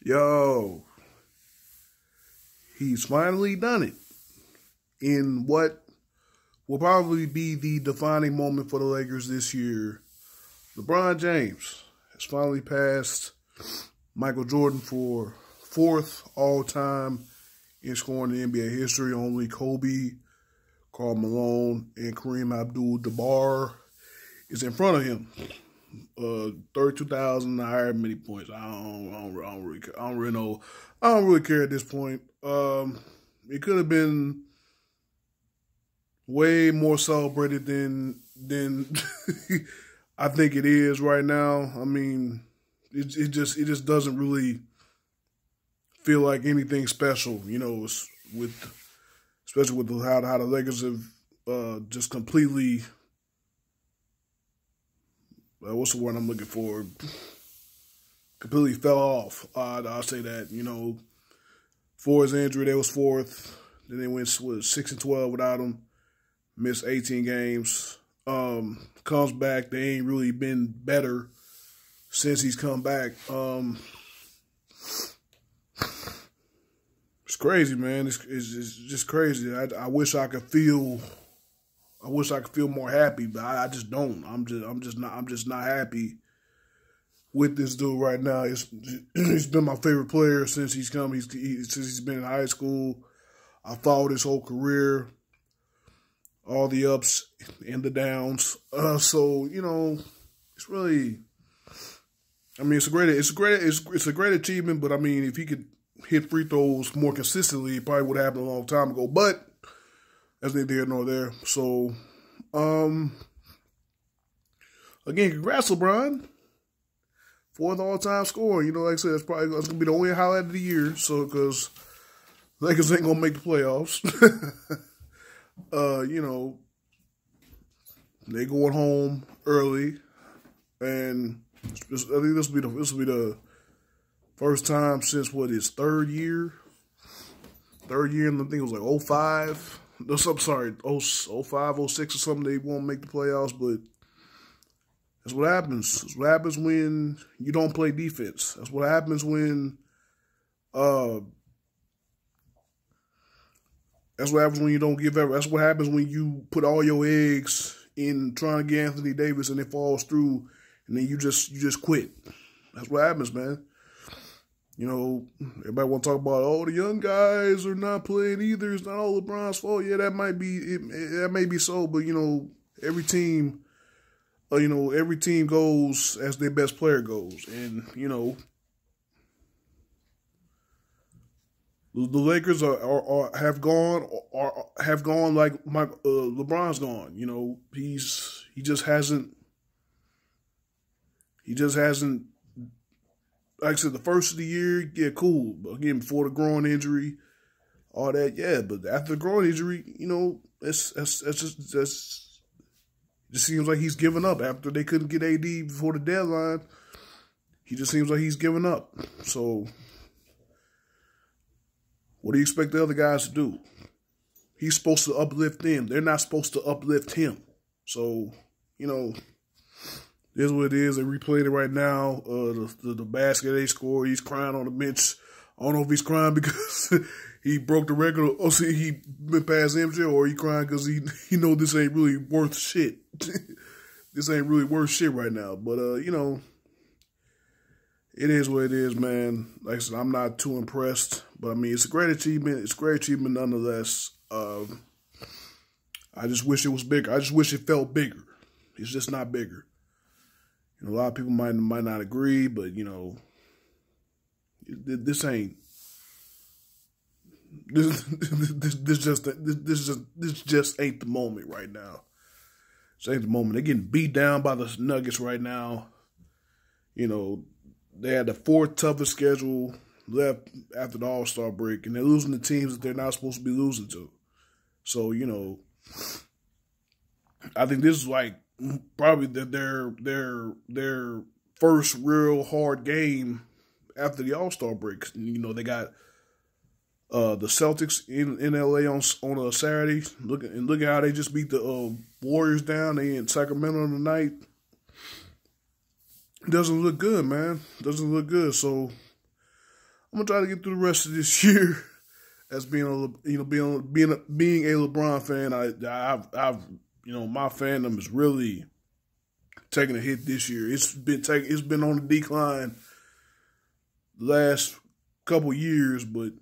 Yo, he's finally done it in what will probably be the defining moment for the Lakers this year. LeBron James has finally passed Michael Jordan for fourth all-time in scoring in NBA history. Only Kobe, Karl Malone, and Kareem Abdul-Jabbar is in front of him. 32,000, however many points. I don't really know. I don't really care at this point. It could have been way more celebrated than I think it is right now. I mean, it just doesn't really feel like anything special, you know, especially with how the Lakers have just completely. What's the word I'm looking for? Completely fell off. I'll say that. You know, for his injury, they was fourth. Then they went 6-12 without him. Missed 18 games. Comes back. They ain't really been better since he's come back. It's crazy, man. It's just crazy. I wish I could feel. I wish I could feel more happy, but I just don't. I'm just not happy with this dude right now. He's been my favorite player since he's come. Since he's been in high school. I followed his whole career, all the ups and the downs. So you know, it's really. I mean, it's a great achievement. But I mean, if he could hit free throws more consistently, it probably would have happened a long time ago. But that's neither here nor there. So, again, congrats, LeBron. Fourth all-time scorer. You know, like I said, that's going to be the only highlight of the year. So, because Lakers ain't going to make the playoffs. You know, they going home early. And I think this will be the first time since, his third year? Third year, and I think it was like 05. I'm sorry, 05, 06 or something, they won't make the playoffs, but that's what happens. That's what happens when you don't play defense. That's what happens when that's what happens when you don't give ever. That's what happens when you put all your eggs in trying to get Anthony Davis and it falls through, and then you just quit. That's what happens, man. You know, everybody want to talk about, the young guys are not playing either. It's not all LeBron's fault. Yeah, that might be that may be so, but you know, every team goes as their best player goes, and you know, the Lakers have gone like LeBron's gone. You know, he just hasn't. Like I said, the first of the year, yeah, cool. But again, before the groin injury, all that, yeah. But after the groin injury, you know, it just seems like he's giving up. After they couldn't get AD before the deadline, he just seems like he's giving up. So, what do you expect the other guys to do? He's supposed to uplift them. They're not supposed to uplift him. So, you know, it is what it is. They replayed it right now. The basket they scored, he's crying on the bench. I don't know if he's crying because he broke the record, or he went past MJ, or he crying because he know this ain't really worth shit. This ain't really worth shit right now. But you know, it is what it is, man. Like I said, I'm not too impressed, but I mean, it's a great achievement. It's a great achievement nonetheless. I just wish it was bigger. I just wish it felt bigger. It's just not bigger. A lot of people might not agree, but you know, this just ain't the moment right now. This ain't the moment. They're getting beat down by the Nuggets right now. You know, they had the fourth toughest schedule left after the All-Star break, and they're losing to teams that they're not supposed to be losing to. So you know, I think this is like probably their first real hard game after the All-Star break. You know, they got the Celtics in LA on a Saturday. Look at how they just beat the Warriors down. They in Sacramento tonight. Doesn't look good, man. Doesn't look good. So gonna try to get through the rest of this year as being being a LeBron fan. I've my fandom is really taking a hit this year. It's been on the decline the last couple years, but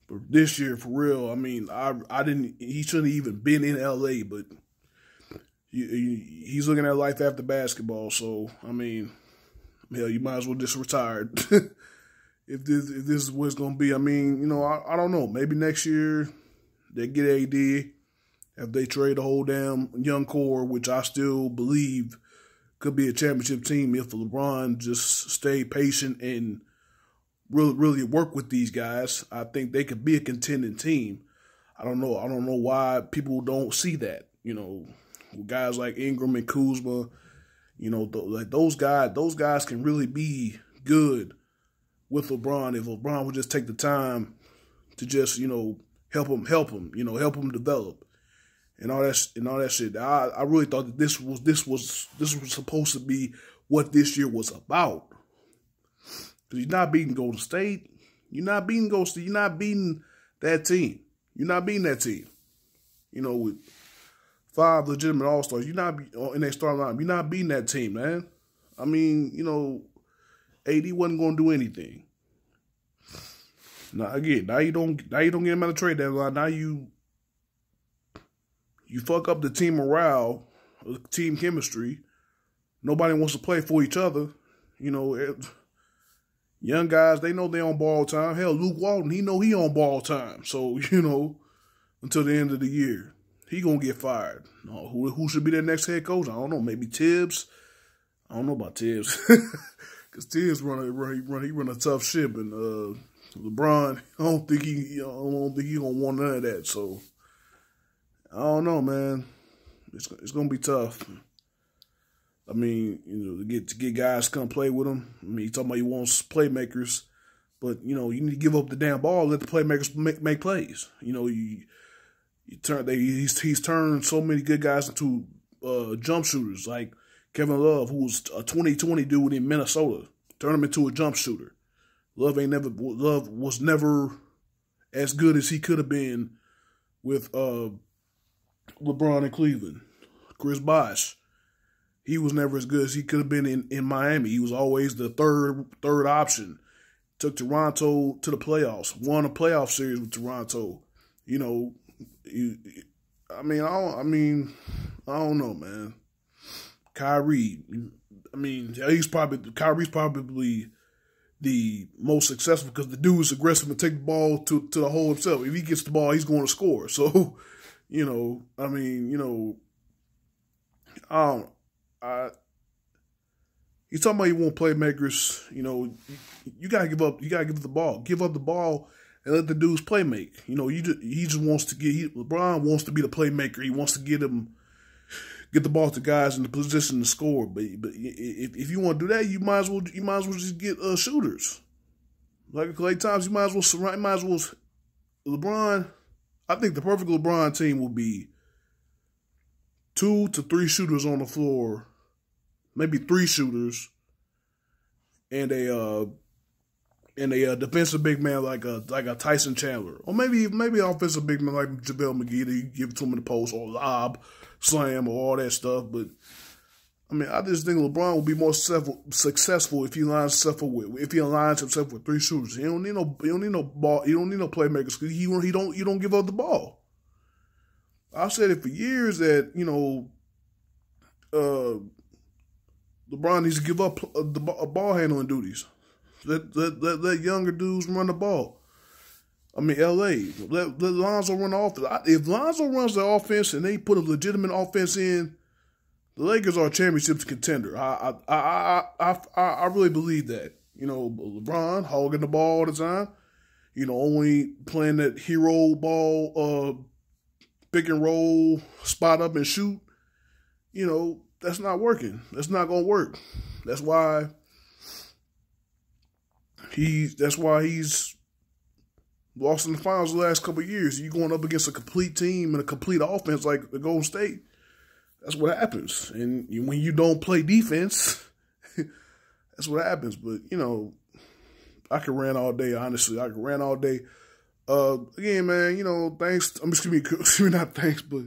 for this year, for real, I mean, he shouldn't have even been in LA, but he's looking at life after basketball. So, I mean, hell, you might as well just retire. If this is what it's going to be. I mean, I don't know. Maybe next year they get AD if they trade the whole damn young core, which I still believe could be a championship team if LeBron just stay patient and really work with these guys. I think they could be a contending team. I don't know why people don't see that. Guys like Ingram and Kuzma, like those guys can really be good with LeBron if LeBron would just take the time to just help him develop and all that shit. I really thought that this was supposed to be what this year was about. Because you're not beating Golden State. You're not beating Golden State. You're not beating that team. You're not beating that team. With 5 legitimate All-Stars, you're not in their starting line. You're not beating that team, man. I mean, AD wasn't going to do anything. Now you don't get him out of trade deadline. Now you fuck up the team morale, the team chemistry. Nobody wants to play for each other. Young guys, they know they on ball time. Hell, Luke Walton, he on ball time. So, until the end of the year, he gonna get fired. Who should be their next head coach? I don't know. Maybe Tibbs. I don't know about Tibbs. Because Tibbs run a tough ship. And LeBron, I don't think he gonna want none of that. So, I don't know, man. It's gonna be tough. I mean, to get guys to come play with him. I mean, he's talking about he wants playmakers, but you need to give up the damn ball, let the playmakers make plays. He's turned so many good guys into jump shooters, like Kevin Love, who was a 2020 dude in Minnesota, turned him into a jump shooter. Love was never as good as he could have been with LeBron in Cleveland. Chris Bosh. He was never as good as he could have been in Miami. He was always the third option. Took Toronto to the playoffs. Won a playoff series with Toronto. I don't know, man. Kyrie. Kyrie's probably the most successful because the dude is aggressive and take the ball to the hole himself. If he gets the ball, he's going to score. So, he's talking about he want playmakers. You gotta give up the ball. Give up the ball and let the dudes play make. He just wants to LeBron wants to be the playmaker. He wants to get the ball to guys in the position to score. But if you want to do that, you might as well just get shooters. Like Klay Thompson, you might as well LeBron. I think the perfect LeBron team will be 2 to 3 shooters on the floor, maybe 3 shooters, and a defensive big man like a Tyson Chandler, or maybe an offensive big man like JaVale McGee that you give it to him in the post or lob, slam, or all that stuff. But I just think LeBron will be more successful if he aligns himself with 3 shooters. He don't need no ball. He don't need no playmakers because you don't give up the ball. I've said it for years that, LeBron needs to give up ball handling duties. Let younger dudes run the ball. LA. Let Lonzo run the offense. If Lonzo runs the offense and they put a legitimate offense in, the Lakers are a championship contender. I really believe that. LeBron hogging the ball all the time. Only playing that hero ball, pick and roll, spot up and shoot, that's not working. That's not going to work. That's why he's lost in the finals the last couple of years. You're going up against a complete team and a complete offense like the Golden State. That's what happens. And when you don't play defense, that's what happens. But, I could rant all day, honestly. I could rant all day. Again, man, you know, thanks. I'm just excuse me, not thanks, but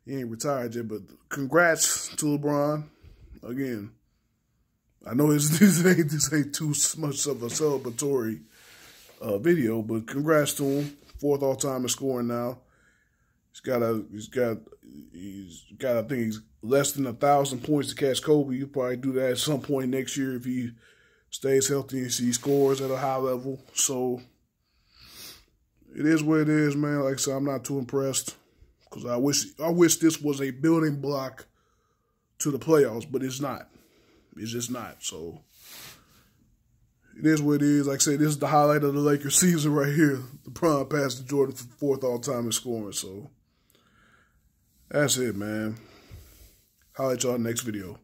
he ain't retired yet. But congrats to LeBron. Again, I know this ain't too much of a celebratory video, but congrats to him. 4th all-time in scoring now. He's got, I think he's less than 1,000 points to catch Kobe. He'll probably do that at some point next year if he stays healthy and he scores at a high level. So it is what it is, man. Like I said, I'm not too impressed because I wish this was a building block to the playoffs, but it's not. It's just not. So it is what it is. Like I said, this is the highlight of the Lakers season right here. LeBron passed to Jordan for 4th all-time in scoring. So that's it, man. Holla at y'all next video.